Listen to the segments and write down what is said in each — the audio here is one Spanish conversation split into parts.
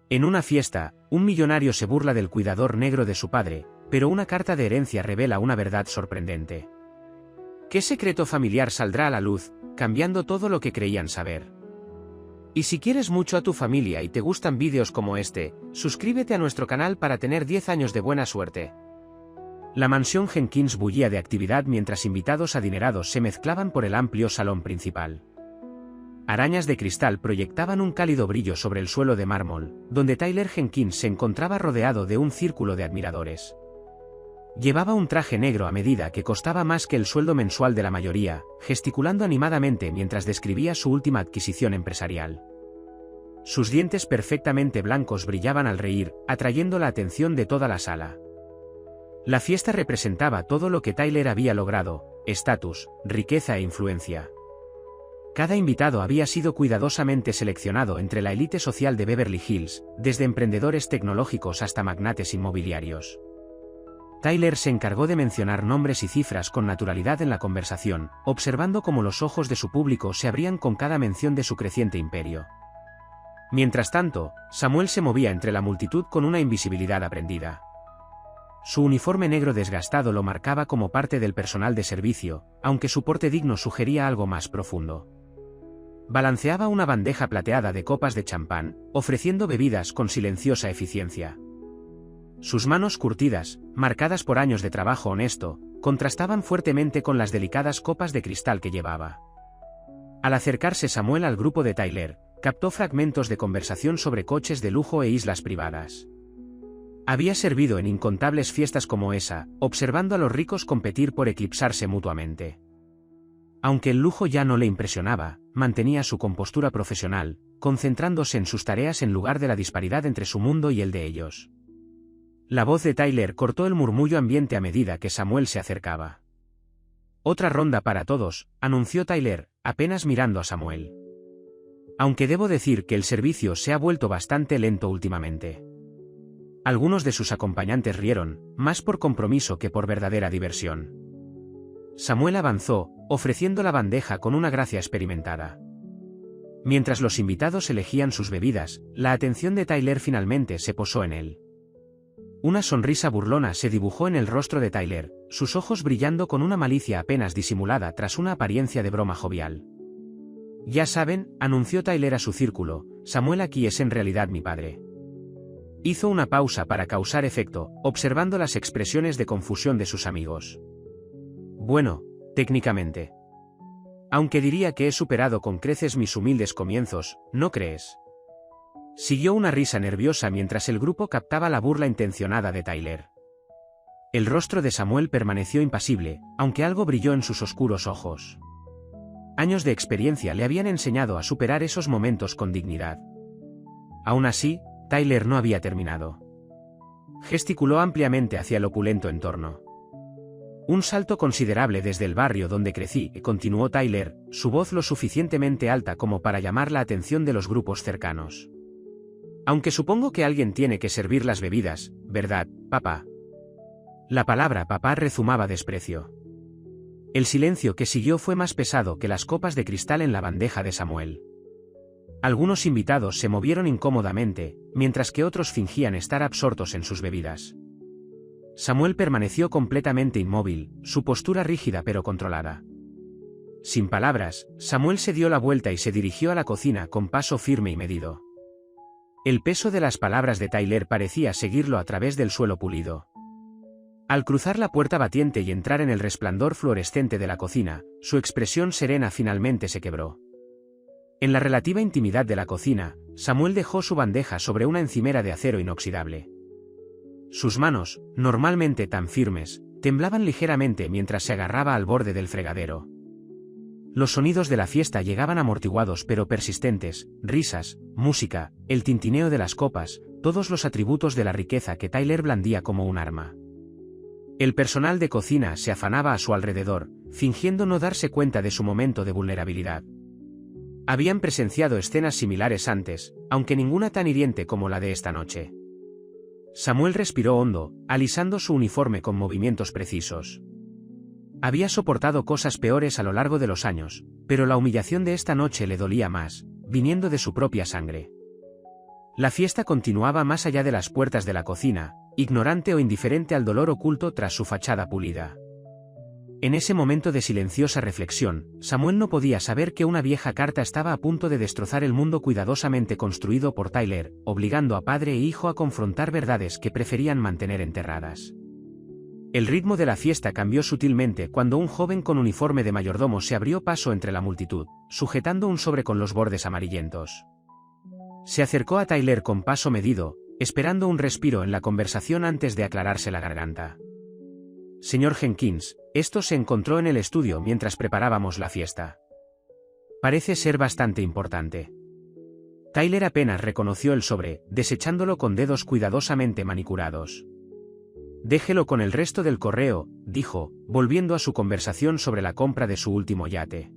En una fiesta, un millonario se burla del cuidador negro de su padre, pero una carta de herencia revela una verdad sorprendente. ¿Qué secreto familiar saldrá a la luz, cambiando todo lo que creían saber? Y si quieres mucho a tu familia y te gustan vídeos como este, suscríbete a nuestro canal para tener 10 años de buena suerte. La mansión Jenkins bullía de actividad mientras invitados adinerados se mezclaban por el amplio salón principal. Arañas de cristal proyectaban un cálido brillo sobre el suelo de mármol, donde Tyler Jenkins se encontraba rodeado de un círculo de admiradores. Llevaba un traje negro a medida que costaba más que el sueldo mensual de la mayoría, gesticulando animadamente mientras describía su última adquisición empresarial. Sus dientes perfectamente blancos brillaban al reír, atrayendo la atención de toda la sala. La fiesta representaba todo lo que Tyler había logrado: estatus, riqueza e influencia. Cada invitado había sido cuidadosamente seleccionado entre la élite social de Beverly Hills, desde emprendedores tecnológicos hasta magnates inmobiliarios. Tyler se encargó de mencionar nombres y cifras con naturalidad en la conversación, observando cómo los ojos de su público se abrían con cada mención de su creciente imperio. Mientras tanto, Samuel se movía entre la multitud con una invisibilidad aprendida. Su uniforme negro desgastado lo marcaba como parte del personal de servicio, aunque su porte digno sugería algo más profundo. Balanceaba una bandeja plateada de copas de champán, ofreciendo bebidas con silenciosa eficiencia. Sus manos curtidas, marcadas por años de trabajo honesto, contrastaban fuertemente con las delicadas copas de cristal que llevaba. Al acercarse Samuel al grupo de Tyler, captó fragmentos de conversación sobre coches de lujo e islas privadas. Había servido en incontables fiestas como esa, observando a los ricos competir por eclipsarse mutuamente. Aunque el lujo ya no le impresionaba, mantenía su compostura profesional, concentrándose en sus tareas en lugar de la disparidad entre su mundo y el de ellos. La voz de Tyler cortó el murmullo ambiente a medida que Samuel se acercaba. «Otra ronda para todos», anunció Tyler, apenas mirando a Samuel. «Aunque debo decir que el servicio se ha vuelto bastante lento últimamente». Algunos de sus acompañantes rieron, más por compromiso que por verdadera diversión. Samuel avanzó, ofreciendo la bandeja con una gracia experimentada. Mientras los invitados elegían sus bebidas, la atención de Tyler finalmente se posó en él. Una sonrisa burlona se dibujó en el rostro de Tyler, sus ojos brillando con una malicia apenas disimulada tras una apariencia de broma jovial. «Ya saben», anunció Tyler a su círculo, «Samuel aquí es en realidad mi padre». Hizo una pausa para causar efecto, observando las expresiones de confusión de sus amigos. «Bueno, técnicamente. Aunque diría que he superado con creces mis humildes comienzos, ¿no crees?». Siguió una risa nerviosa mientras el grupo captaba la burla intencionada de Tyler. El rostro de Samuel permaneció impasible, aunque algo brilló en sus oscuros ojos. Años de experiencia le habían enseñado a superar esos momentos con dignidad. Aún así, Tyler no había terminado. Gesticuló ampliamente hacia el opulento entorno. «Un salto considerable desde el barrio donde crecí», continuó Tyler, su voz lo suficientemente alta como para llamar la atención de los grupos cercanos. «Aunque supongo que alguien tiene que servir las bebidas, ¿verdad, papá?». La palabra papá rezumaba desprecio. El silencio que siguió fue más pesado que las copas de cristal en la bandeja de Samuel. Algunos invitados se movieron incómodamente, mientras que otros fingían estar absortos en sus bebidas. Samuel permaneció completamente inmóvil, su postura rígida pero controlada. Sin palabras, Samuel se dio la vuelta y se dirigió a la cocina con paso firme y medido. El peso de las palabras de Tyler parecía seguirlo a través del suelo pulido. Al cruzar la puerta batiente y entrar en el resplandor fluorescente de la cocina, su expresión serena finalmente se quebró. En la relativa intimidad de la cocina, Samuel dejó su bandeja sobre una encimera de acero inoxidable. Sus manos, normalmente tan firmes, temblaban ligeramente mientras se agarraba al borde del fregadero. Los sonidos de la fiesta llegaban amortiguados pero persistentes: risas, música, el tintineo de las copas, todos los atributos de la riqueza que Tyler blandía como un arma. El personal de cocina se afanaba a su alrededor, fingiendo no darse cuenta de su momento de vulnerabilidad. Habían presenciado escenas similares antes, aunque ninguna tan hiriente como la de esta noche. Samuel respiró hondo, alisando su uniforme con movimientos precisos. Había soportado cosas peores a lo largo de los años, pero la humillación de esta noche le dolía más, viniendo de su propia sangre. La fiesta continuaba más allá de las puertas de la cocina, ignorante o indiferente al dolor oculto tras su fachada pulida. En ese momento de silenciosa reflexión, Samuel no podía saber que una vieja carta estaba a punto de destrozar el mundo cuidadosamente construido por Tyler, obligando a padre e hijo a confrontar verdades que preferían mantener enterradas. El ritmo de la fiesta cambió sutilmente cuando un joven con uniforme de mayordomo se abrió paso entre la multitud, sujetando un sobre con los bordes amarillentos. Se acercó a Tyler con paso medido, esperando un respiro en la conversación antes de aclararse la garganta. Señor Jenkins, esto se encontró en el estudio mientras preparábamos la fiesta. Parece ser bastante importante. Tyler apenas reconoció el sobre, desechándolo con dedos cuidadosamente manicurados. Déjelo con el resto del correo, dijo, volviendo a su conversación sobre la compra de su último yate.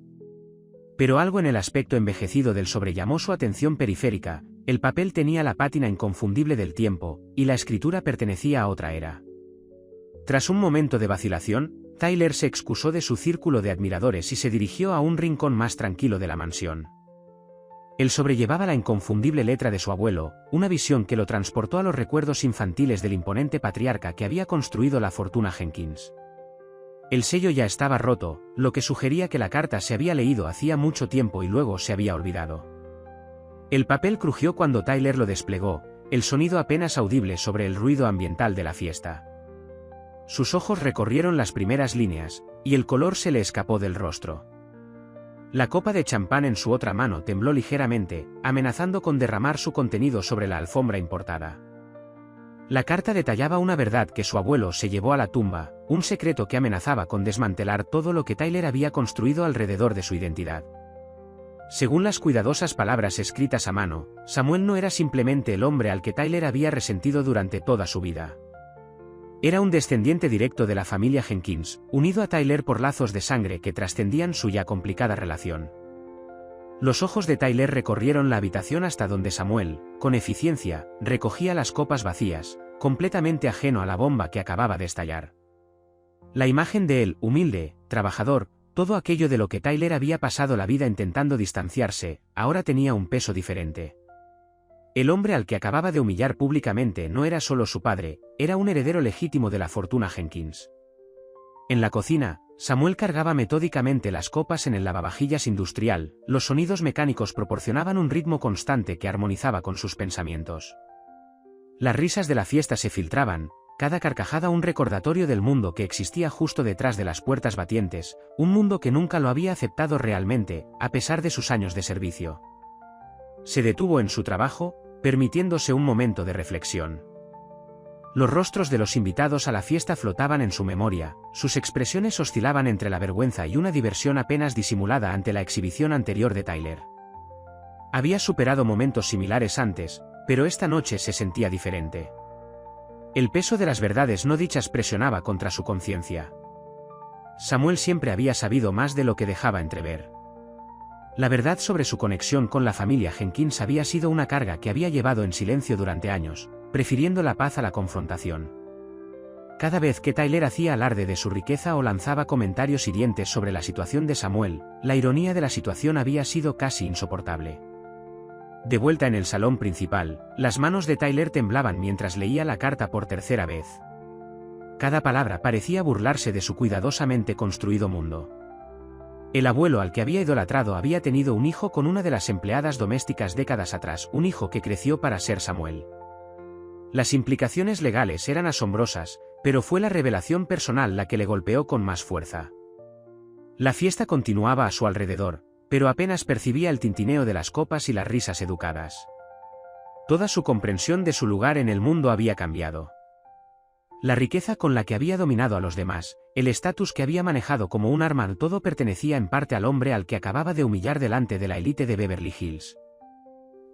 Pero algo en el aspecto envejecido del sobre llamó su atención periférica. El papel tenía la pátina inconfundible del tiempo, y la escritura pertenecía a otra era. Tras un momento de vacilación, Tyler se excusó de su círculo de admiradores y se dirigió a un rincón más tranquilo de la mansión. El sobre llevaba la inconfundible letra de su abuelo, una visión que lo transportó a los recuerdos infantiles del imponente patriarca que había construido la fortuna Jenkins. El sello ya estaba roto, lo que sugería que la carta se había leído hacía mucho tiempo y luego se había olvidado. El papel crujió cuando Tyler lo desplegó, el sonido apenas audible sobre el ruido ambiental de la fiesta. Sus ojos recorrieron las primeras líneas, y el color se le escapó del rostro. La copa de champán en su otra mano tembló ligeramente, amenazando con derramar su contenido sobre la alfombra importada. La carta detallaba una verdad que su abuelo se llevó a la tumba, un secreto que amenazaba con desmantelar todo lo que Tyler había construido alrededor de su identidad. Según las cuidadosas palabras escritas a mano, Samuel no era simplemente el hombre al que Tyler había resentido durante toda su vida. Era un descendiente directo de la familia Jenkins, unido a Tyler por lazos de sangre que trascendían su ya complicada relación. Los ojos de Tyler recorrieron la habitación hasta donde Samuel, con eficiencia, recogía las copas vacías, completamente ajeno a la bomba que acababa de estallar. La imagen de él, humilde, trabajador, todo aquello de lo que Tyler había pasado la vida intentando distanciarse, ahora tenía un peso diferente. El hombre al que acababa de humillar públicamente no era solo su padre, era un heredero legítimo de la fortuna Jenkins. En la cocina, Samuel cargaba metódicamente las copas en el lavavajillas industrial, los sonidos mecánicos proporcionaban un ritmo constante que armonizaba con sus pensamientos. Las risas de la fiesta se filtraban, cada carcajada un recordatorio del mundo que existía justo detrás de las puertas batientes, un mundo que nunca lo había aceptado realmente, a pesar de sus años de servicio. Se detuvo en su trabajo, permitiéndose un momento de reflexión. Los rostros de los invitados a la fiesta flotaban en su memoria, sus expresiones oscilaban entre la vergüenza y una diversión apenas disimulada ante la exhibición anterior de Tyler. Había superado momentos similares antes, pero esta noche se sentía diferente. El peso de las verdades no dichas presionaba contra su conciencia. Samuel siempre había sabido más de lo que dejaba entrever. La verdad sobre su conexión con la familia Jenkins había sido una carga que había llevado en silencio durante años, prefiriendo la paz a la confrontación. Cada vez que Tyler hacía alarde de su riqueza o lanzaba comentarios hirientes sobre la situación de Samuel, la ironía de la situación había sido casi insoportable. De vuelta en el salón principal, las manos de Tyler temblaban mientras leía la carta por tercera vez. Cada palabra parecía burlarse de su cuidadosamente construido mundo. El abuelo al que había idolatrado había tenido un hijo con una de las empleadas domésticas décadas atrás, un hijo que creció para ser Samuel. Las implicaciones legales eran asombrosas, pero fue la revelación personal la que le golpeó con más fuerza. La fiesta continuaba a su alrededor, pero apenas percibía el tintineo de las copas y las risas educadas. Toda su comprensión de su lugar en el mundo había cambiado. La riqueza con la que había dominado a los demás, el estatus que había manejado como un arma, todo pertenecía en parte al hombre al que acababa de humillar delante de la élite de Beverly Hills.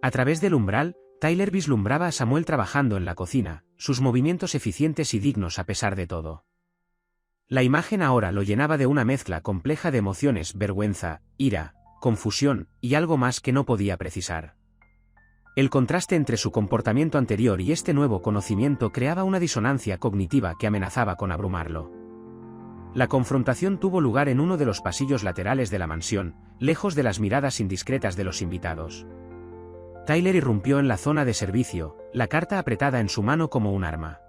A través del umbral, Tyler vislumbraba a Samuel trabajando en la cocina, sus movimientos eficientes y dignos a pesar de todo. La imagen ahora lo llenaba de una mezcla compleja de emociones, vergüenza, ira, confusión, y algo más que no podía precisar. El contraste entre su comportamiento anterior y este nuevo conocimiento creaba una disonancia cognitiva que amenazaba con abrumarlo. La confrontación tuvo lugar en uno de los pasillos laterales de la mansión, lejos de las miradas indiscretas de los invitados. Tyler irrumpió en la zona de servicio, la carta apretada en su mano como un arma.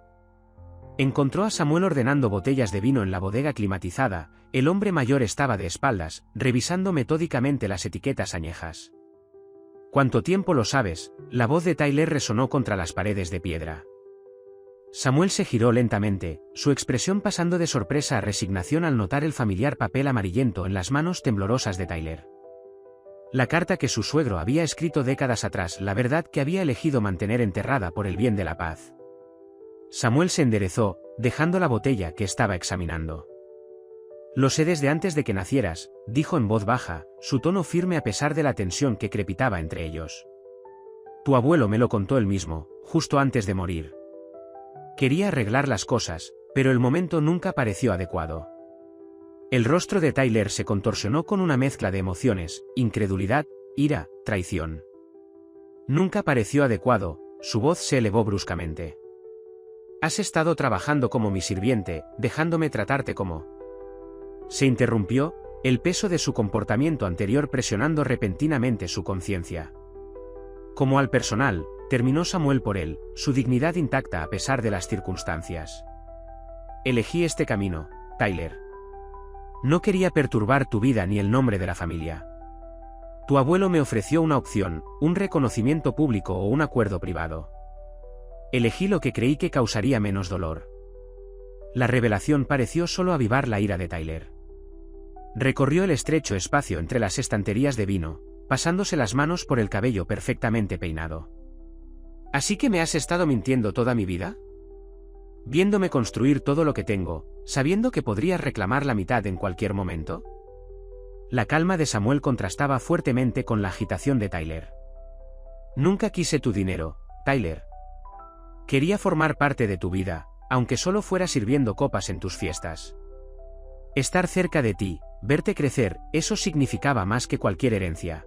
Encontró a Samuel ordenando botellas de vino en la bodega climatizada. El hombre mayor estaba de espaldas, revisando metódicamente las etiquetas añejas. ¿Cuánto tiempo lo sabes? La voz de Tyler resonó contra las paredes de piedra. Samuel se giró lentamente, su expresión pasando de sorpresa a resignación al notar el familiar papel amarillento en las manos temblorosas de Tyler. La carta que su suegro había escrito décadas atrás, la verdad que había elegido mantener enterrada por el bien de la paz. Samuel se enderezó, dejando la botella que estaba examinando. Lo sé desde antes de que nacieras, dijo en voz baja, su tono firme a pesar de la tensión que crepitaba entre ellos. Tu abuelo me lo contó él mismo, justo antes de morir. Quería arreglar las cosas, pero el momento nunca pareció adecuado. El rostro de Tyler se contorsionó con una mezcla de emociones, incredulidad, ira, traición. Nunca pareció adecuado, su voz se elevó bruscamente. Has estado trabajando como mi sirviente, dejándome tratarte como... Se interrumpió, el peso de su comportamiento anterior presionando repentinamente su conciencia. Como al personal, terminó Samuel por él, su dignidad intacta a pesar de las circunstancias. Elegí este camino, Tyler. No quería perturbar tu vida ni el nombre de la familia. Tu abuelo me ofreció una opción, un reconocimiento público o un acuerdo privado. Elegí lo que creí que causaría menos dolor. La revelación pareció solo avivar la ira de Tyler. Recorrió el estrecho espacio entre las estanterías de vino, pasándose las manos por el cabello perfectamente peinado. ¿Así que me has estado mintiendo toda mi vida? Viéndome construir todo lo que tengo, sabiendo que podrías reclamar la mitad en cualquier momento. La calma de Samuel contrastaba fuertemente con la agitación de Tyler. Nunca quise tu dinero, Tyler. Quería formar parte de tu vida, aunque solo fuera sirviendo copas en tus fiestas. Estar cerca de ti, verte crecer, eso significaba más que cualquier herencia.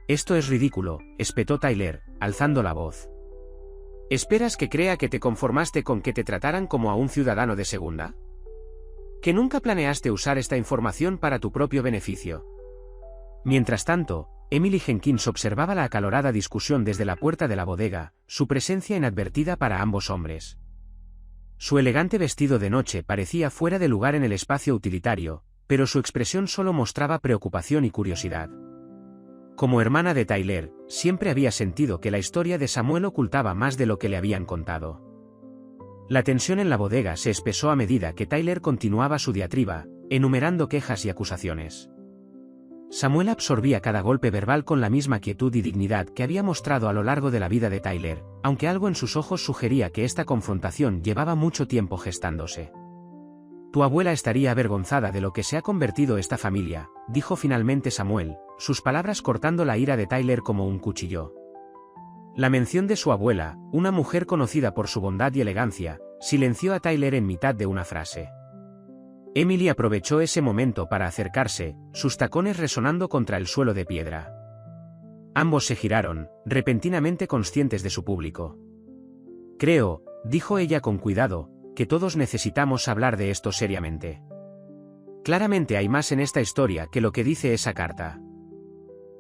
Esto es ridículo, espetó Tyler, alzando la voz. ¿Esperas que crea que te conformaste con que te trataran como a un ciudadano de segunda? ¿Que nunca planeaste usar esta información para tu propio beneficio? Mientras tanto, Emily Jenkins observaba la acalorada discusión desde la puerta de la bodega, su presencia inadvertida para ambos hombres. Su elegante vestido de noche parecía fuera de lugar en el espacio utilitario, pero su expresión solo mostraba preocupación y curiosidad. Como hermana de Tyler, siempre había sentido que la historia de Samuel ocultaba más de lo que le habían contado. La tensión en la bodega se espesó a medida que Tyler continuaba su diatriba, enumerando quejas y acusaciones. Samuel absorbía cada golpe verbal con la misma quietud y dignidad que había mostrado a lo largo de la vida de Tyler, aunque algo en sus ojos sugería que esta confrontación llevaba mucho tiempo gestándose. Tu abuela estaría avergonzada de lo que se ha convertido esta familia, dijo finalmente Samuel, sus palabras cortando la ira de Tyler como un cuchillo. La mención de su abuela, una mujer conocida por su bondad y elegancia, silenció a Tyler en mitad de una frase. Emily aprovechó ese momento para acercarse, sus tacones resonando contra el suelo de piedra. Ambos se giraron, repentinamente conscientes de su público. Creo, dijo ella con cuidado, que todos necesitamos hablar de esto seriamente. Claramente hay más en esta historia que lo que dice esa carta.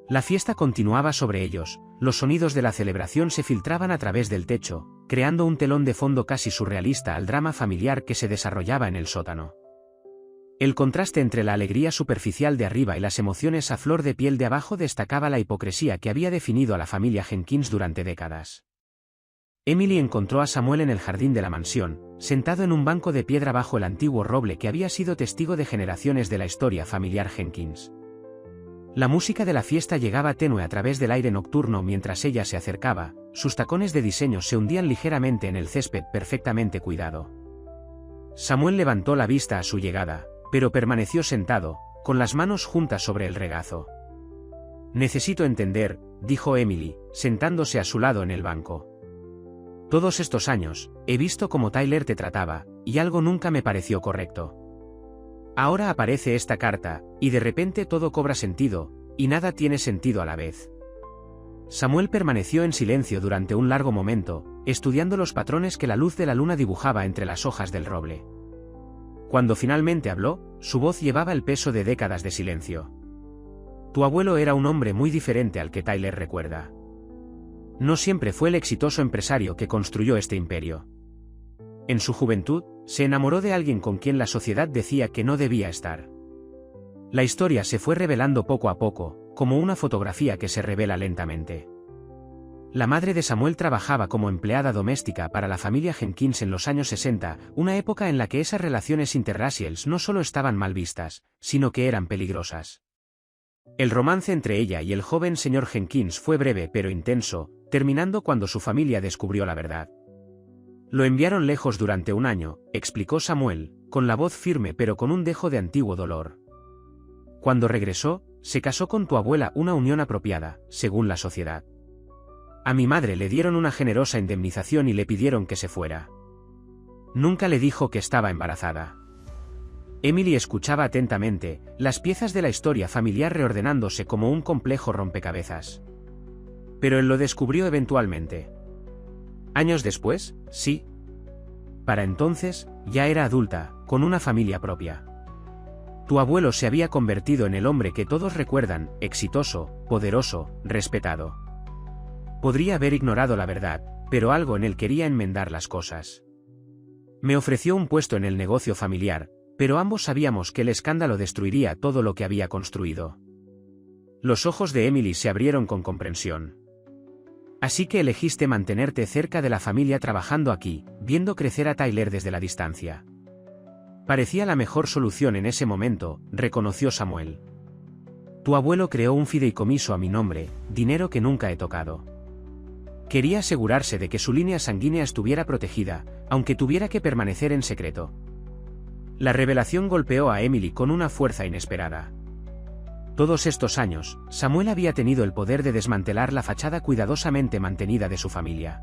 La fiesta continuaba sobre ellos, los sonidos de la celebración se filtraban a través del techo, creando un telón de fondo casi surrealista al drama familiar que se desarrollaba en el sótano. El contraste entre la alegría superficial de arriba y las emociones a flor de piel de abajo destacaba la hipocresía que había definido a la familia Jenkins durante décadas. Emily encontró a Samuel en el jardín de la mansión, sentado en un banco de piedra bajo el antiguo roble que había sido testigo de generaciones de la historia familiar Jenkins. La música de la fiesta llegaba tenue a través del aire nocturno mientras ella se acercaba, sus tacones de diseño se hundían ligeramente en el césped perfectamente cuidado. Samuel levantó la vista a su llegada, pero permaneció sentado, con las manos juntas sobre el regazo. Necesito entender, dijo Emily, sentándose a su lado en el banco. Todos estos años, he visto cómo Tyler te trataba, y algo nunca me pareció correcto. Ahora aparece esta carta, y de repente todo cobra sentido, y nada tiene sentido a la vez. Samuel permaneció en silencio durante un largo momento, estudiando los patrones que la luz de la luna dibujaba entre las hojas del roble. Cuando finalmente habló, su voz llevaba el peso de décadas de silencio. Tu abuelo era un hombre muy diferente al que Tyler recuerda. No siempre fue el exitoso empresario que construyó este imperio. En su juventud, se enamoró de alguien con quien la sociedad decía que no debía estar. La historia se fue revelando poco a poco, como una fotografía que se revela lentamente. La madre de Samuel trabajaba como empleada doméstica para la familia Jenkins en los años 60, una época en la que esas relaciones interraciales no solo estaban mal vistas, sino que eran peligrosas. El romance entre ella y el joven señor Jenkins fue breve pero intenso, terminando cuando su familia descubrió la verdad. Lo enviaron lejos durante un año, explicó Samuel, con la voz firme pero con un dejo de antiguo dolor. Cuando regresó, se casó con tu abuela, una unión apropiada, según la sociedad. A mi madre le dieron una generosa indemnización y le pidieron que se fuera. Nunca le dijo que estaba embarazada. Emily escuchaba atentamente, las piezas de la historia familiar reordenándose como un complejo rompecabezas. Pero él lo descubrió eventualmente. Años después, sí. Para entonces, ya era adulta, con una familia propia. Tu abuelo se había convertido en el hombre que todos recuerdan, exitoso, poderoso, respetado. Podría haber ignorado la verdad, pero algo en él quería enmendar las cosas. Me ofreció un puesto en el negocio familiar, pero ambos sabíamos que el escándalo destruiría todo lo que había construido. Los ojos de Emily se abrieron con comprensión. Así que elegiste mantenerte cerca de la familia trabajando aquí, viendo crecer a Tyler desde la distancia. Parecía la mejor solución en ese momento, reconoció Samuel. Tu abuelo creó un fideicomiso a mi nombre, dinero que nunca he tocado. Quería asegurarse de que su línea sanguínea estuviera protegida, aunque tuviera que permanecer en secreto. La revelación golpeó a Emily con una fuerza inesperada. Todos estos años, Samuel había tenido el poder de desmantelar la fachada cuidadosamente mantenida de su familia.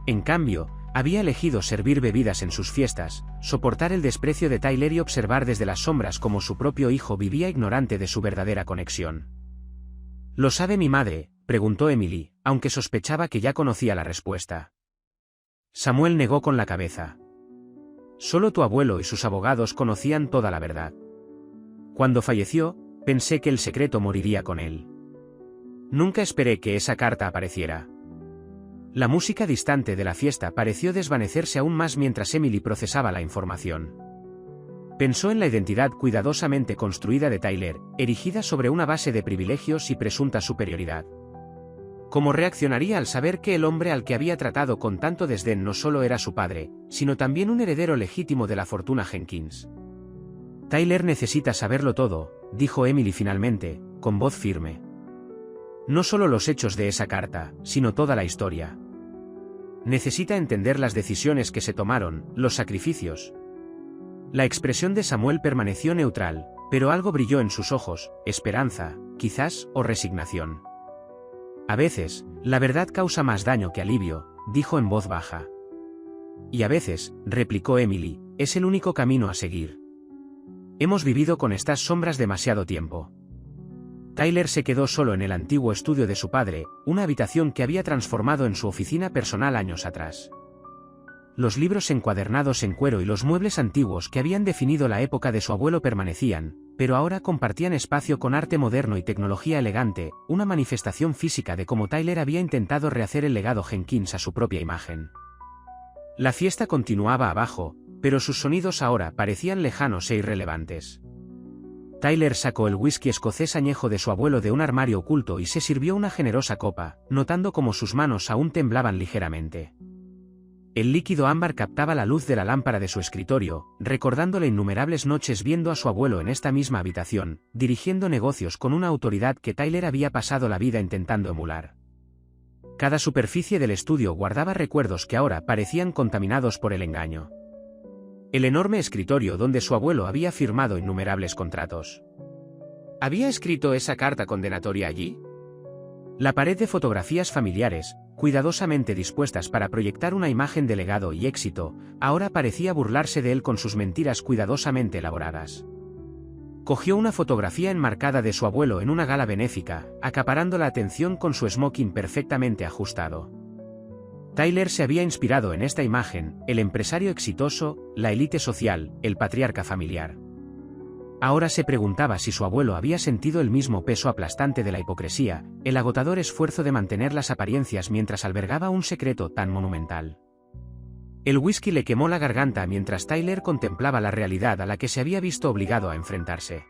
En cambio, había elegido servir bebidas en sus fiestas, soportar el desprecio de Tyler y observar desde las sombras cómo su propio hijo vivía ignorante de su verdadera conexión. ¿Lo sabe mi madre?, preguntó Emily, aunque sospechaba que ya conocía la respuesta. Samuel negó con la cabeza. Solo tu abuelo y sus abogados conocían toda la verdad. Cuando falleció, pensé que el secreto moriría con él. Nunca esperé que esa carta apareciera. La música distante de la fiesta pareció desvanecerse aún más mientras Emily procesaba la información. Pensó en la identidad cuidadosamente construida de Tyler, erigida sobre una base de privilegios y presunta superioridad. ¿Cómo reaccionaría al saber que el hombre al que había tratado con tanto desdén no solo era su padre, sino también un heredero legítimo de la fortuna Jenkins? Tyler necesita saberlo todo, dijo Emily finalmente, con voz firme. No solo los hechos de esa carta, sino toda la historia. Necesita entender las decisiones que se tomaron, los sacrificios. La expresión de Samuel permaneció neutral, pero algo brilló en sus ojos, esperanza, quizás, o resignación. A veces, la verdad causa más daño que alivio, dijo en voz baja. Y a veces, replicó Emily, es el único camino a seguir. Hemos vivido con estas sombras demasiado tiempo. Tyler se quedó solo en el antiguo estudio de su padre, una habitación que había transformado en su oficina personal años atrás. Los libros encuadernados en cuero y los muebles antiguos que habían definido la época de su abuelo permanecían, pero ahora compartían espacio con arte moderno y tecnología elegante, una manifestación física de cómo Tyler había intentado rehacer el legado Jenkins a su propia imagen. La fiesta continuaba abajo, pero sus sonidos ahora parecían lejanos e irrelevantes. Tyler sacó el whisky escocés añejo de su abuelo de un armario oculto y se sirvió una generosa copa, notando cómo sus manos aún temblaban ligeramente. El líquido ámbar captaba la luz de la lámpara de su escritorio, recordándole innumerables noches viendo a su abuelo en esta misma habitación, dirigiendo negocios con una autoridad que Tyler había pasado la vida intentando emular. Cada superficie del estudio guardaba recuerdos que ahora parecían contaminados por el engaño. El enorme escritorio donde su abuelo había firmado innumerables contratos. ¿Había escrito esa carta condenatoria allí? La pared de fotografías familiares, cuidadosamente dispuestas para proyectar una imagen de legado y éxito, ahora parecía burlarse de él con sus mentiras cuidadosamente elaboradas. Cogió una fotografía enmarcada de su abuelo en una gala benéfica, acaparando la atención con su smoking perfectamente ajustado. Tyler se había inspirado en esta imagen, el empresario exitoso, la élite social, el patriarca familiar. Ahora se preguntaba si su abuelo había sentido el mismo peso aplastante de la hipocresía, el agotador esfuerzo de mantener las apariencias mientras albergaba un secreto tan monumental. El whisky le quemó la garganta mientras Tyler contemplaba la realidad a la que se había visto obligado a enfrentarse.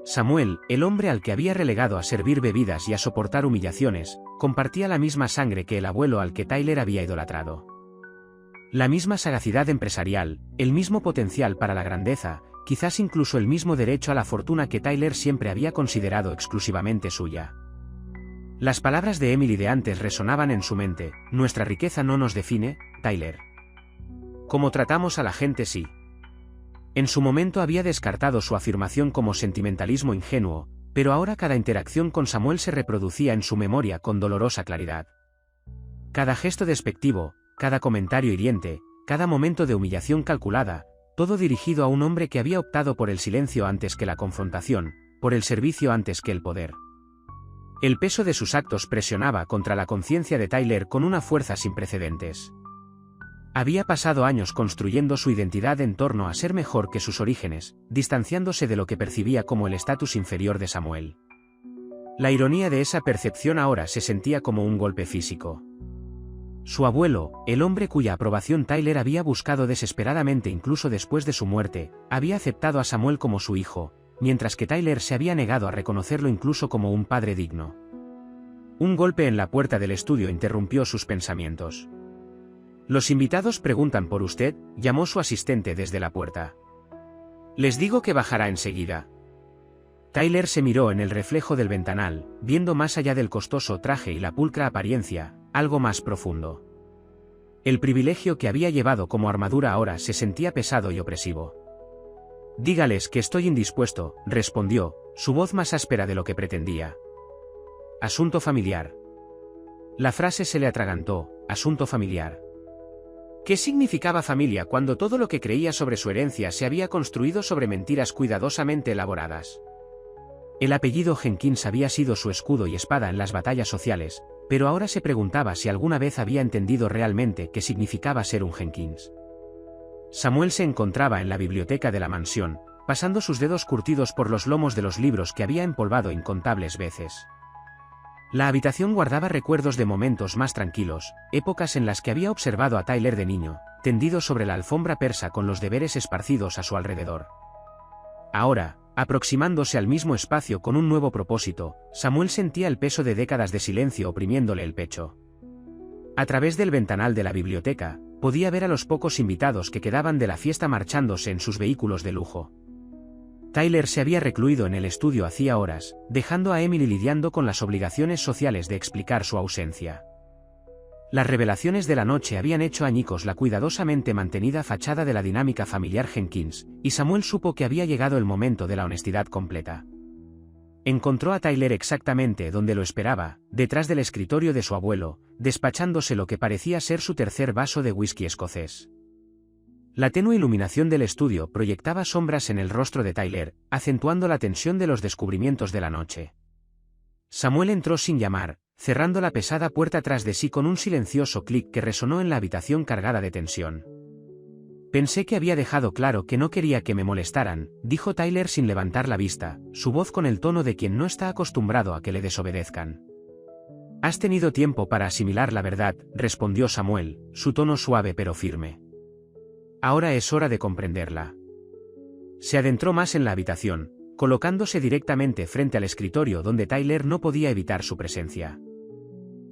Samuel, el hombre al que había relegado a servir bebidas y a soportar humillaciones, compartía la misma sangre que el abuelo al que Tyler había idolatrado. La misma sagacidad empresarial, el mismo potencial para la grandeza, quizás incluso el mismo derecho a la fortuna que Tyler siempre había considerado exclusivamente suya. Las palabras de Emily de antes resonaban en su mente: nuestra riqueza no nos define, Tyler. Como tratamos a la gente sí. En su momento había descartado su afirmación como sentimentalismo ingenuo, pero ahora cada interacción con Samuel se reproducía en su memoria con dolorosa claridad. Cada gesto despectivo, cada comentario hiriente, cada momento de humillación calculada, todo dirigido a un hombre que había optado por el silencio antes que la confrontación, por el servicio antes que el poder. El peso de sus actos presionaba contra la conciencia de Tyler con una fuerza sin precedentes. Había pasado años construyendo su identidad en torno a ser mejor que sus orígenes, distanciándose de lo que percibía como el estatus inferior de Samuel. La ironía de esa percepción ahora se sentía como un golpe físico. Su abuelo, el hombre cuya aprobación Tyler había buscado desesperadamente incluso después de su muerte, había aceptado a Samuel como su hijo, mientras que Tyler se había negado a reconocerlo incluso como un padre digno. Un golpe en la puerta del estudio interrumpió sus pensamientos. «Los invitados preguntan por usted», llamó su asistente desde la puerta. «Les digo que bajará enseguida». Tyler se miró en el reflejo del ventanal, viendo más allá del costoso traje y la pulcra apariencia, algo más profundo. El privilegio que había llevado como armadura ahora se sentía pesado y opresivo. «Dígales que estoy indispuesto», respondió, su voz más áspera de lo que pretendía. «Asunto familiar». La frase se le atragantó: asunto familiar. ¿Qué significaba familia cuando todo lo que creía sobre su herencia se había construido sobre mentiras cuidadosamente elaboradas? El apellido Jenkins había sido su escudo y espada en las batallas sociales, pero ahora se preguntaba si alguna vez había entendido realmente qué significaba ser un Jenkins. Samuel se encontraba en la biblioteca de la mansión, pasando sus dedos curtidos por los lomos de los libros que había empolvado incontables veces. La habitación guardaba recuerdos de momentos más tranquilos, épocas en las que había observado a Tyler de niño, tendido sobre la alfombra persa con los deberes esparcidos a su alrededor. Ahora, aproximándose al mismo espacio con un nuevo propósito, Samuel sentía el peso de décadas de silencio oprimiéndole el pecho. A través del ventanal de la biblioteca, podía ver a los pocos invitados que quedaban de la fiesta marchándose en sus vehículos de lujo. Tyler se había recluido en el estudio hacía horas, dejando a Emily lidiando con las obligaciones sociales de explicar su ausencia. Las revelaciones de la noche habían hecho añicos la cuidadosamente mantenida fachada de la dinámica familiar Jenkins, y Samuel supo que había llegado el momento de la honestidad completa. Encontró a Tyler exactamente donde lo esperaba, detrás del escritorio de su abuelo, despachándose lo que parecía ser su tercer vaso de whisky escocés. La tenue iluminación del estudio proyectaba sombras en el rostro de Tyler, acentuando la tensión de los descubrimientos de la noche. Samuel entró sin llamar, cerrando la pesada puerta tras de sí con un silencioso clic que resonó en la habitación cargada de tensión. «Pensé que había dejado claro que no quería que me molestaran», dijo Tyler sin levantar la vista, su voz con el tono de quien no está acostumbrado a que le desobedezcan. «Has tenido tiempo para asimilar la verdad», respondió Samuel, su tono suave pero firme. «Ahora es hora de comprenderla». Se adentró más en la habitación, colocándose directamente frente al escritorio donde Tyler no podía evitar su presencia.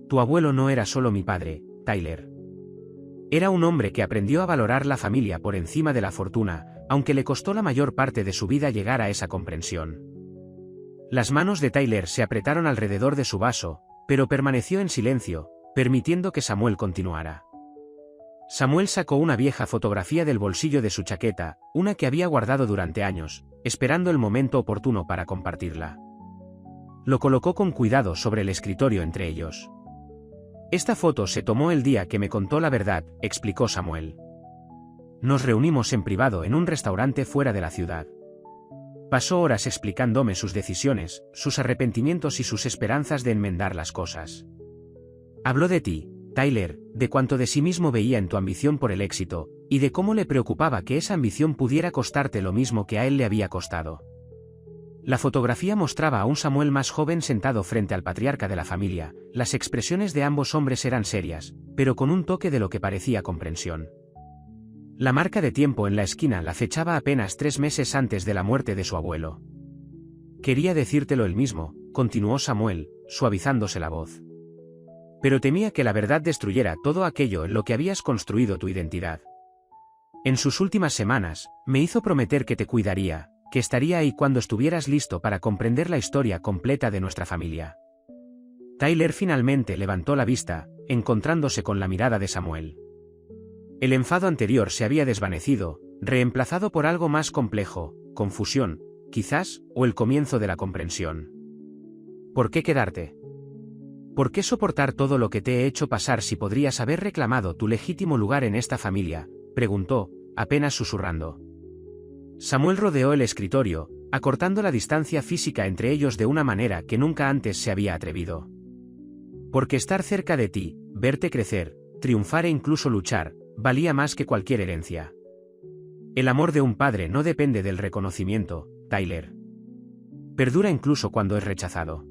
«Tu abuelo no era solo mi padre, Tyler. Era un hombre que aprendió a valorar la familia por encima de la fortuna, aunque le costó la mayor parte de su vida llegar a esa comprensión». Las manos de Tyler se apretaron alrededor de su vaso, pero permaneció en silencio, permitiendo que Samuel continuara. Samuel sacó una vieja fotografía del bolsillo de su chaqueta, una que había guardado durante años, esperando el momento oportuno para compartirla. Lo colocó con cuidado sobre el escritorio entre ellos. «Esta foto se tomó el día que me contó la verdad», explicó Samuel. «Nos reunimos en privado en un restaurante fuera de la ciudad. Pasó horas explicándome sus decisiones, sus arrepentimientos y sus esperanzas de enmendar las cosas. Habló de ti, Tyler, de cuánto de sí mismo veía en tu ambición por el éxito, y de cómo le preocupaba que esa ambición pudiera costarte lo mismo que a él le había costado. La fotografía mostraba a un Samuel más joven sentado frente al patriarca de la familia. Las expresiones de ambos hombres eran serias, pero con un toque de lo que parecía comprensión. La marca de tiempo en la esquina la fechaba apenas 3 meses antes de la muerte de su abuelo. Quería decírtelo él mismo, continuó Samuel, suavizándose la voz. Pero temía que la verdad destruyera todo aquello en lo que habías construido tu identidad. En sus últimas semanas, me hizo prometer que te cuidaría, que estaría ahí cuando estuvieras listo para comprender la historia completa de nuestra familia. Tyler finalmente levantó la vista, encontrándose con la mirada de Samuel. El enfado anterior se había desvanecido, reemplazado por algo más complejo, confusión, quizás, o el comienzo de la comprensión. ¿Por qué quedarte? ¿Por qué soportar todo lo que te he hecho pasar si podrías haber reclamado tu legítimo lugar en esta familia?, preguntó, apenas susurrando. Samuel rodeó el escritorio, acortando la distancia física entre ellos de una manera que nunca antes se había atrevido. Porque estar cerca de ti, verte crecer, triunfar e incluso luchar, valía más que cualquier herencia. El amor de un padre no depende del reconocimiento, Tyler. Perdura incluso cuando es rechazado.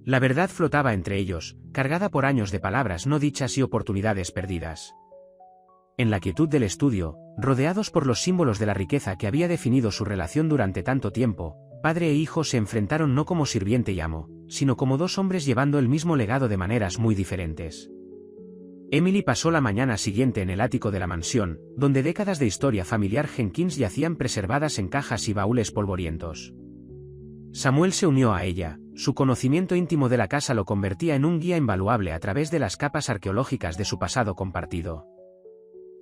La verdad flotaba entre ellos, cargada por años de palabras no dichas y oportunidades perdidas. En la quietud del estudio, rodeados por los símbolos de la riqueza que había definido su relación durante tanto tiempo, padre e hijo se enfrentaron no como sirviente y amo, sino como dos hombres llevando el mismo legado de maneras muy diferentes. Emily pasó la mañana siguiente en el ático de la mansión, donde décadas de historia familiar Jenkins yacían preservadas en cajas y baúles polvorientos. Samuel se unió a ella, su conocimiento íntimo de la casa lo convertía en un guía invaluable a través de las capas arqueológicas de su pasado compartido.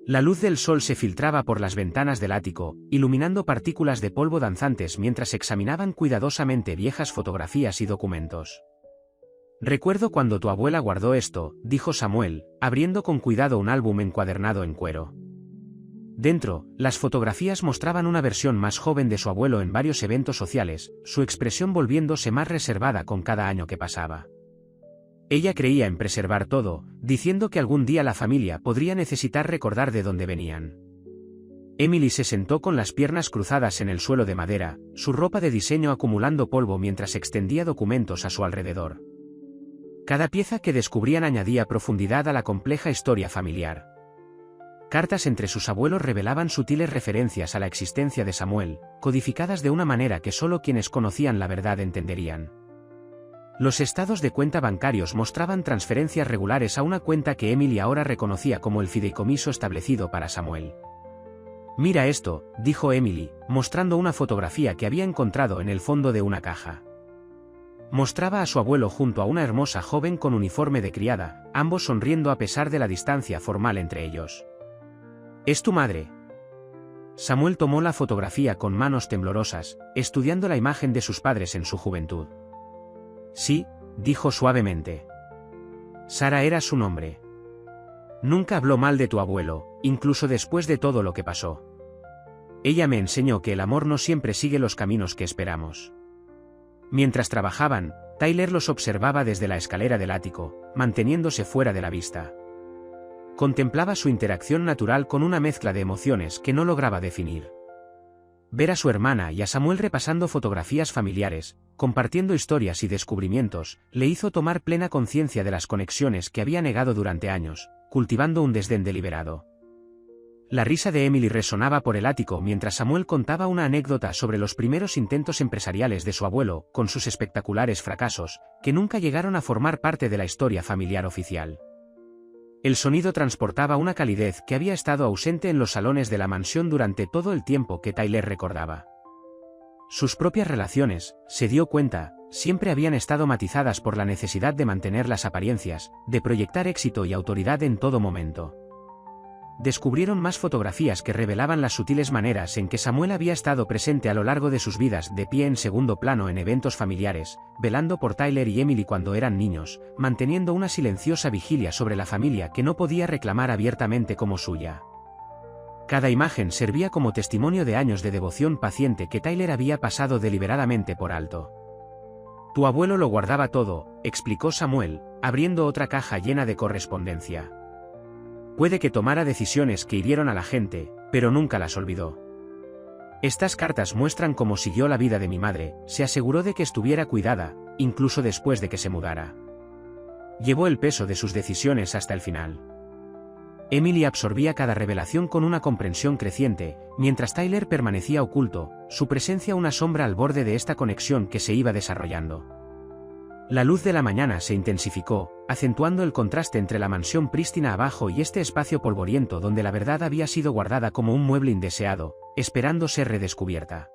La luz del sol se filtraba por las ventanas del ático, iluminando partículas de polvo danzantes mientras examinaban cuidadosamente viejas fotografías y documentos. Recuerdo cuando tu abuela guardó esto, dijo Samuel, abriendo con cuidado un álbum encuadernado en cuero. Dentro, las fotografías mostraban una versión más joven de su abuelo en varios eventos sociales, su expresión volviéndose más reservada con cada año que pasaba. Ella creía en preservar todo, diciendo que algún día la familia podría necesitar recordar de dónde venían. Emily se sentó con las piernas cruzadas en el suelo de madera, su ropa de diseño acumulando polvo mientras extendía documentos a su alrededor. Cada pieza que descubrían añadía profundidad a la compleja historia familiar. Cartas entre sus abuelos revelaban sutiles referencias a la existencia de Samuel, codificadas de una manera que solo quienes conocían la verdad entenderían. Los estados de cuenta bancarios mostraban transferencias regulares a una cuenta que Emily ahora reconocía como el fideicomiso establecido para Samuel. «Mira esto», dijo Emily, mostrando una fotografía que había encontrado en el fondo de una caja. Mostraba a su abuelo junto a una hermosa joven con uniforme de criada, ambos sonriendo a pesar de la distancia formal entre ellos. «¿Es tu madre?». Samuel tomó la fotografía con manos temblorosas, estudiando la imagen de sus padres en su juventud. «Sí», dijo suavemente. Sara era su nombre. Nunca habló mal de tu abuelo, incluso después de todo lo que pasó. Ella me enseñó que el amor no siempre sigue los caminos que esperamos. Mientras trabajaban, Tyler los observaba desde la escalera del ático, manteniéndose fuera de la vista. Contemplaba su interacción natural con una mezcla de emociones que no lograba definir. Ver a su hermana y a Samuel repasando fotografías familiares, compartiendo historias y descubrimientos, le hizo tomar plena conciencia de las conexiones que había negado durante años, cultivando un desdén deliberado. La risa de Emily resonaba por el ático mientras Samuel contaba una anécdota sobre los primeros intentos empresariales de su abuelo, con sus espectaculares fracasos, que nunca llegaron a formar parte de la historia familiar oficial. El sonido transportaba una calidez que había estado ausente en los salones de la mansión durante todo el tiempo que Tyler recordaba. Sus propias relaciones, se dio cuenta, siempre habían estado matizadas por la necesidad de mantener las apariencias, de proyectar éxito y autoridad en todo momento. Descubrieron más fotografías que revelaban las sutiles maneras en que Samuel había estado presente a lo largo de sus vidas, de pie en segundo plano en eventos familiares, velando por Tyler y Emily cuando eran niños, manteniendo una silenciosa vigilia sobre la familia que no podía reclamar abiertamente como suya. Cada imagen servía como testimonio de años de devoción paciente que Tyler había pasado deliberadamente por alto. Tu abuelo lo guardaba todo, explicó Samuel, abriendo otra caja llena de correspondencia. Puede que tomara decisiones que hirieron a la gente, pero nunca las olvidó. Estas cartas muestran cómo siguió la vida de mi madre, se aseguró de que estuviera cuidada, incluso después de que se mudara. Llevó el peso de sus decisiones hasta el final. Emily absorbía cada revelación con una comprensión creciente, mientras Tyler permanecía oculto, su presencia una sombra al borde de esta conexión que se iba desarrollando. La luz de la mañana se intensificó, acentuando el contraste entre la mansión prístina abajo y este espacio polvoriento donde la verdad había sido guardada como un mueble indeseado, esperando ser redescubierta.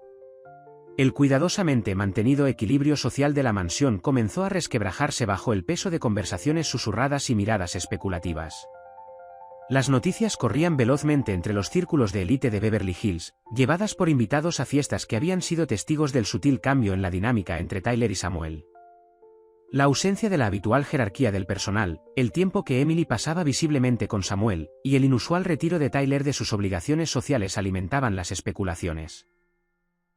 El cuidadosamente mantenido equilibrio social de la mansión comenzó a resquebrajarse bajo el peso de conversaciones susurradas y miradas especulativas. Las noticias corrían velozmente entre los círculos de élite de Beverly Hills, llevadas por invitados a fiestas que habían sido testigos del sutil cambio en la dinámica entre Tyler y Samuel. La ausencia de la habitual jerarquía del personal, el tiempo que Emily pasaba visiblemente con Samuel, y el inusual retiro de Tyler de sus obligaciones sociales alimentaban las especulaciones.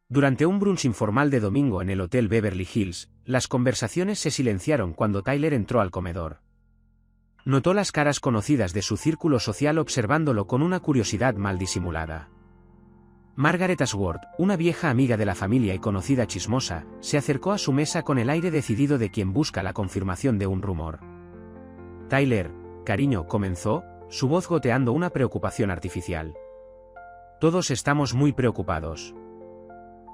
Durante un brunch informal de domingo en el Hotel Beverly Hills, las conversaciones se silenciaron cuando Tyler entró al comedor. Notó las caras conocidas de su círculo social observándolo con una curiosidad mal disimulada. Margaret Ashworth, una vieja amiga de la familia y conocida chismosa, se acercó a su mesa con el aire decidido de quien busca la confirmación de un rumor. Tyler, cariño, comenzó, su voz goteando una preocupación artificial. Todos estamos muy preocupados.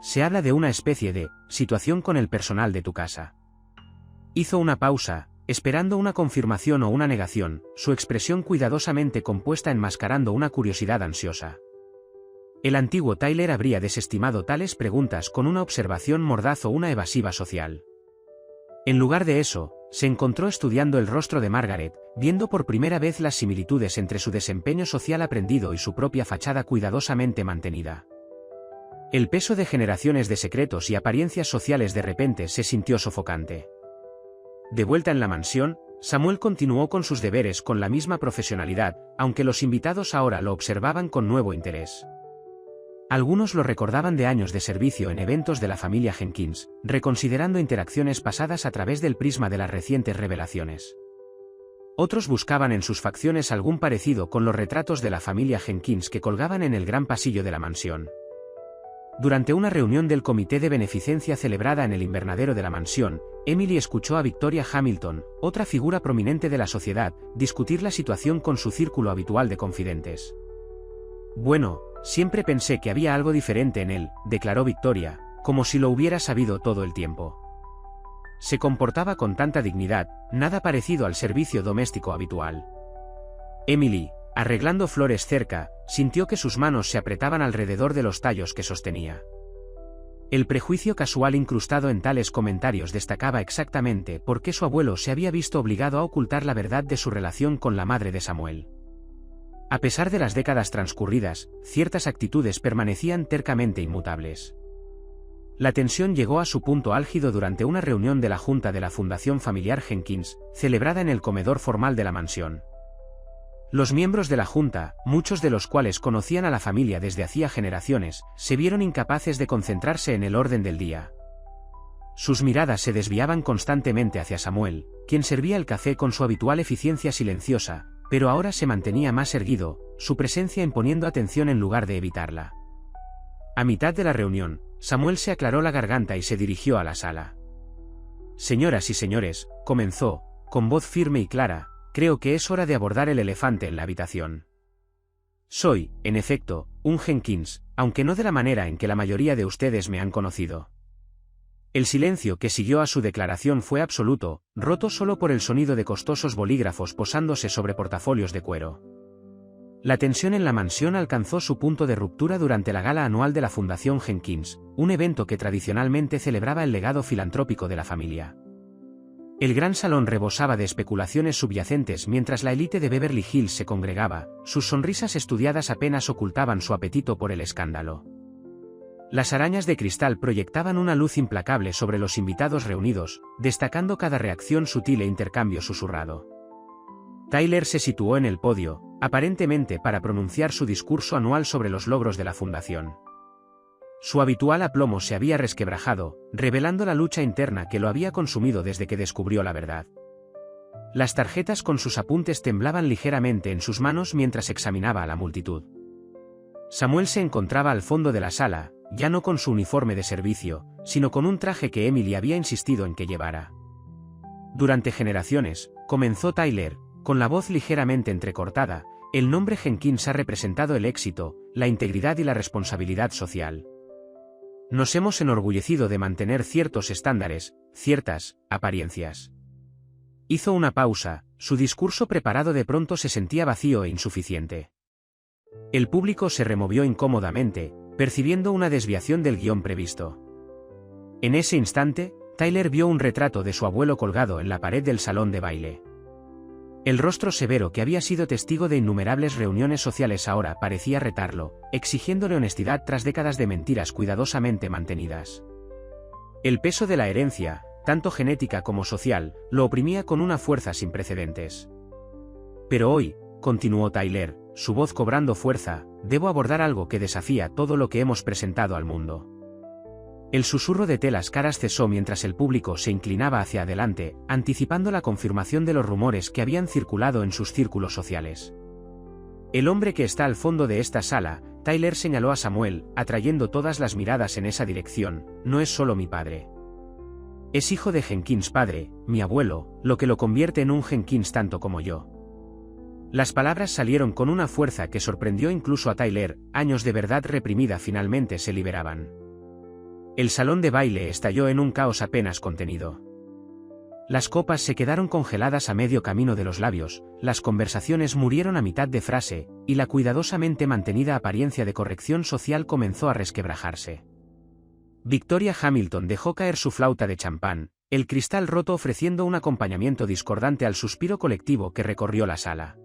Se habla de una especie de situación con el personal de tu casa. Hizo una pausa, esperando una confirmación o una negación, su expresión cuidadosamente compuesta enmascarando una curiosidad ansiosa. El antiguo Tyler habría desestimado tales preguntas con una observación mordaz o una evasiva social. En lugar de eso, se encontró estudiando el rostro de Margaret, viendo por primera vez las similitudes entre su desempeño social aprendido y su propia fachada cuidadosamente mantenida. El peso de generaciones de secretos y apariencias sociales de repente se sintió sofocante. De vuelta en la mansión, Samuel continuó con sus deberes con la misma profesionalidad, aunque los invitados ahora lo observaban con nuevo interés. Algunos lo recordaban de años de servicio en eventos de la familia Jenkins, reconsiderando interacciones pasadas a través del prisma de las recientes revelaciones. Otros buscaban en sus facciones algún parecido con los retratos de la familia Jenkins que colgaban en el gran pasillo de la mansión. Durante una reunión del comité de beneficencia celebrada en el invernadero de la mansión, Emily escuchó a Victoria Hamilton, otra figura prominente de la sociedad, discutir la situación con su círculo habitual de confidentes. Bueno, siempre pensé que había algo diferente en él, declaró Victoria, como si lo hubiera sabido todo el tiempo. Se comportaba con tanta dignidad, nada parecido al servicio doméstico habitual. Emily, arreglando flores cerca, sintió que sus manos se apretaban alrededor de los tallos que sostenía. El prejuicio casual incrustado en tales comentarios destacaba exactamente por qué su abuelo se había visto obligado a ocultar la verdad de su relación con la madre de Samuel. A pesar de las décadas transcurridas, ciertas actitudes permanecían tercamente inmutables. La tensión llegó a su punto álgido durante una reunión de la Junta de la Fundación Familiar Jenkins, celebrada en el comedor formal de la mansión. Los miembros de la Junta, muchos de los cuales conocían a la familia desde hacía generaciones, se vieron incapaces de concentrarse en el orden del día. Sus miradas se desviaban constantemente hacia Samuel, quien servía el café con su habitual eficiencia silenciosa, pero ahora se mantenía más erguido, su presencia imponiendo atención en lugar de evitarla. A mitad de la reunión, Samuel se aclaró la garganta y se dirigió a la sala. Señoras y señores, comenzó, con voz firme y clara, creo que es hora de abordar el elefante en la habitación. Soy, en efecto, un Jenkins, aunque no de la manera en que la mayoría de ustedes me han conocido. El silencio que siguió a su declaración fue absoluto, roto solo por el sonido de costosos bolígrafos posándose sobre portafolios de cuero. La tensión en la mansión alcanzó su punto de ruptura durante la gala anual de la Fundación Jenkins, un evento que tradicionalmente celebraba el legado filantrópico de la familia. El gran salón rebosaba de especulaciones subyacentes mientras la élite de Beverly Hills se congregaba, sus sonrisas estudiadas apenas ocultaban su apetito por el escándalo. Las arañas de cristal proyectaban una luz implacable sobre los invitados reunidos, destacando cada reacción sutil e intercambio susurrado. Tyler se situó en el podio, aparentemente para pronunciar su discurso anual sobre los logros de la fundación. Su habitual aplomo se había resquebrajado, revelando la lucha interna que lo había consumido desde que descubrió la verdad. Las tarjetas con sus apuntes temblaban ligeramente en sus manos mientras examinaba a la multitud. Samuel se encontraba al fondo de la sala, ya no con su uniforme de servicio, sino con un traje que Emily había insistido en que llevara. Durante generaciones, comenzó Tyler, con la voz ligeramente entrecortada, el nombre Jenkins ha representado el éxito, la integridad y la responsabilidad social. Nos hemos enorgullecido de mantener ciertos estándares, ciertas apariencias. Hizo una pausa, su discurso preparado de pronto se sentía vacío e insuficiente. El público se removió incómodamente, percibiendo una desviación del guión previsto. En ese instante, Tyler vio un retrato de su abuelo colgado en la pared del salón de baile. El rostro severo que había sido testigo de innumerables reuniones sociales ahora parecía retarlo, exigiéndole honestidad tras décadas de mentiras cuidadosamente mantenidas. El peso de la herencia, tanto genética como social, lo oprimía con una fuerza sin precedentes. Pero hoy, continuó Tyler, su voz cobrando fuerza, debo abordar algo que desafía todo lo que hemos presentado al mundo. El susurro de telas caras cesó mientras el público se inclinaba hacia adelante, anticipando la confirmación de los rumores que habían circulado en sus círculos sociales. El hombre que está al fondo de esta sala, Tyler señaló a Samuel, atrayendo todas las miradas en esa dirección, no es solo mi padre. Es hijo de Jenkins padre, mi abuelo, lo que lo convierte en un Jenkins tanto como yo. Las palabras salieron con una fuerza que sorprendió incluso a Tyler, años de verdad reprimida finalmente se liberaban. El salón de baile estalló en un caos apenas contenido. Las copas se quedaron congeladas a medio camino de los labios, las conversaciones murieron a mitad de frase, y la cuidadosamente mantenida apariencia de corrección social comenzó a resquebrajarse. Victoria Hamilton dejó caer su flauta de champán, el cristal roto ofreciendo un acompañamiento discordante al suspiro colectivo que recorrió la sala.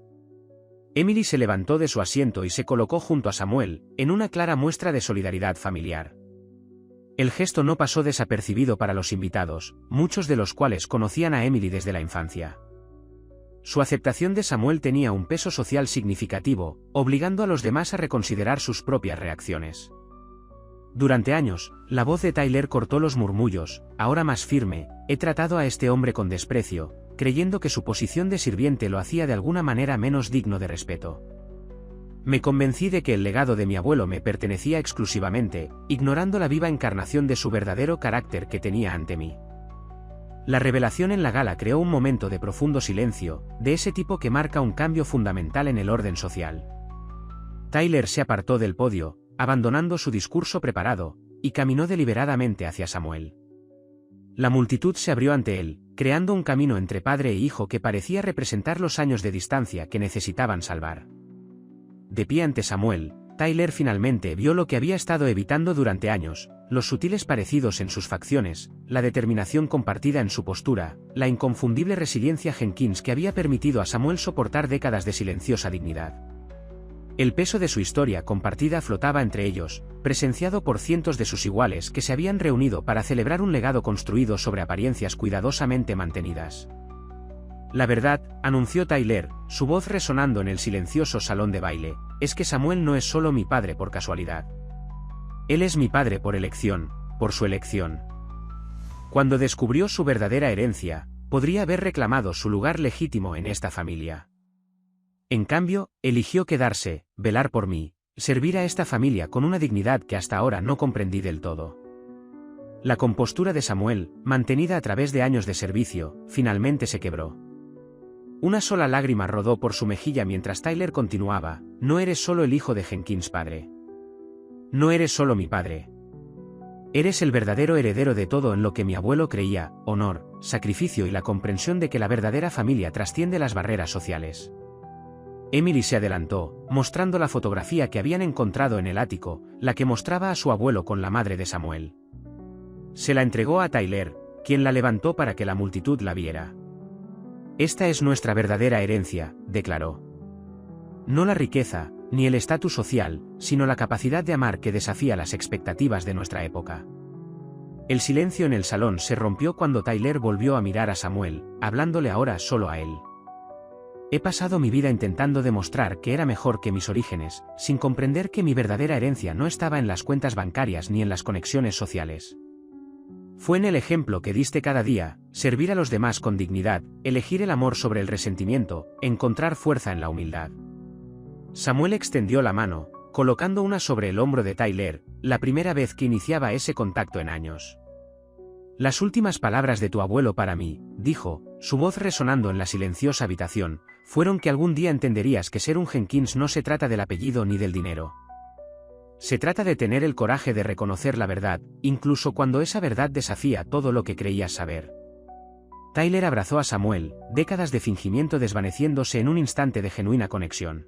Emily se levantó de su asiento y se colocó junto a Samuel, en una clara muestra de solidaridad familiar. El gesto no pasó desapercibido para los invitados, muchos de los cuales conocían a Emily desde la infancia. Su aceptación de Samuel tenía un peso social significativo, obligando a los demás a reconsiderar sus propias reacciones. Durante años, la voz de Tyler cortó los murmullos, ahora más firme, he tratado a este hombre con desprecio, creyendo que su posición de sirviente lo hacía de alguna manera menos digno de respeto. Me convencí de que el legado de mi abuelo me pertenecía exclusivamente, ignorando la viva encarnación de su verdadero carácter que tenía ante mí. La revelación en la gala creó un momento de profundo silencio, de ese tipo que marca un cambio fundamental en el orden social. Tyler se apartó del podio, abandonando su discurso preparado, y caminó deliberadamente hacia Samuel. La multitud se abrió ante él, creando un camino entre padre e hijo que parecía representar los años de distancia que necesitaban salvar. De pie ante Samuel, Tyler finalmente vio lo que había estado evitando durante años, los sutiles parecidos en sus facciones, la determinación compartida en su postura, la inconfundible resiliencia Jenkins que había permitido a Samuel soportar décadas de silenciosa dignidad. El peso de su historia compartida flotaba entre ellos, presenciado por cientos de sus iguales que se habían reunido para celebrar un legado construido sobre apariencias cuidadosamente mantenidas. La verdad, anunció Tyler, su voz resonando en el silencioso salón de baile, es que Samuel no es solo mi padre por casualidad. Él es mi padre por elección, por su elección. Cuando descubrió su verdadera herencia, podría haber reclamado su lugar legítimo en esta familia. En cambio, eligió quedarse, velar por mí, servir a esta familia con una dignidad que hasta ahora no comprendí del todo. La compostura de Samuel, mantenida a través de años de servicio, finalmente se quebró. Una sola lágrima rodó por su mejilla mientras Tyler continuaba, no eres solo el hijo de Jenkins padre. No eres solo mi padre. Eres el verdadero heredero de todo en lo que mi abuelo creía, honor, sacrificio y la comprensión de que la verdadera familia trasciende las barreras sociales. Emily se adelantó, mostrando la fotografía que habían encontrado en el ático, la que mostraba a su abuelo con la madre de Samuel. Se la entregó a Tyler, quien la levantó para que la multitud la viera. Esta es nuestra verdadera herencia, declaró. No la riqueza, ni el estatus social, sino la capacidad de amar que desafía las expectativas de nuestra época. El silencio en el salón se rompió cuando Tyler volvió a mirar a Samuel, hablándole ahora solo a él. He pasado mi vida intentando demostrar que era mejor que mis orígenes, sin comprender que mi verdadera herencia no estaba en las cuentas bancarias ni en las conexiones sociales. Fue en el ejemplo que diste cada día, servir a los demás con dignidad, elegir el amor sobre el resentimiento, encontrar fuerza en la humildad. Samuel extendió la mano, colocando una sobre el hombro de Tyler, la primera vez que iniciaba ese contacto en años. Las últimas palabras de tu abuelo para mí, dijo, su voz resonando en la silenciosa habitación, fueron que algún día entenderías que ser un Jenkins no se trata del apellido ni del dinero. Se trata de tener el coraje de reconocer la verdad, incluso cuando esa verdad desafía todo lo que creías saber. Tyler abrazó a Samuel, décadas de fingimiento desvaneciéndose en un instante de genuina conexión.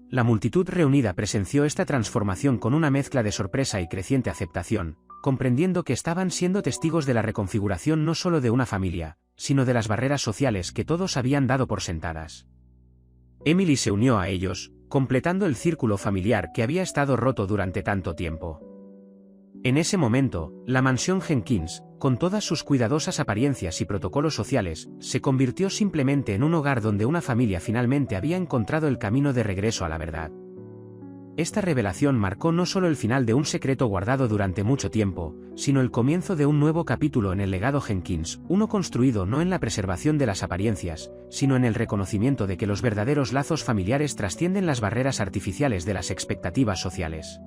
La multitud reunida presenció esta transformación con una mezcla de sorpresa y creciente aceptación, comprendiendo que estaban siendo testigos de la reconfiguración no solo de una familia, sino de las barreras sociales que todos habían dado por sentadas. Emily se unió a ellos, completando el círculo familiar que había estado roto durante tanto tiempo. En ese momento, la mansión Jenkins, con todas sus cuidadosas apariencias y protocolos sociales, se convirtió simplemente en un hogar donde una familia finalmente había encontrado el camino de regreso a la verdad. Esta revelación marcó no solo el final de un secreto guardado durante mucho tiempo, sino el comienzo de un nuevo capítulo en el legado Jenkins, uno construido no en la preservación de las apariencias, sino en el reconocimiento de que los verdaderos lazos familiares trascienden las barreras artificiales de las expectativas sociales.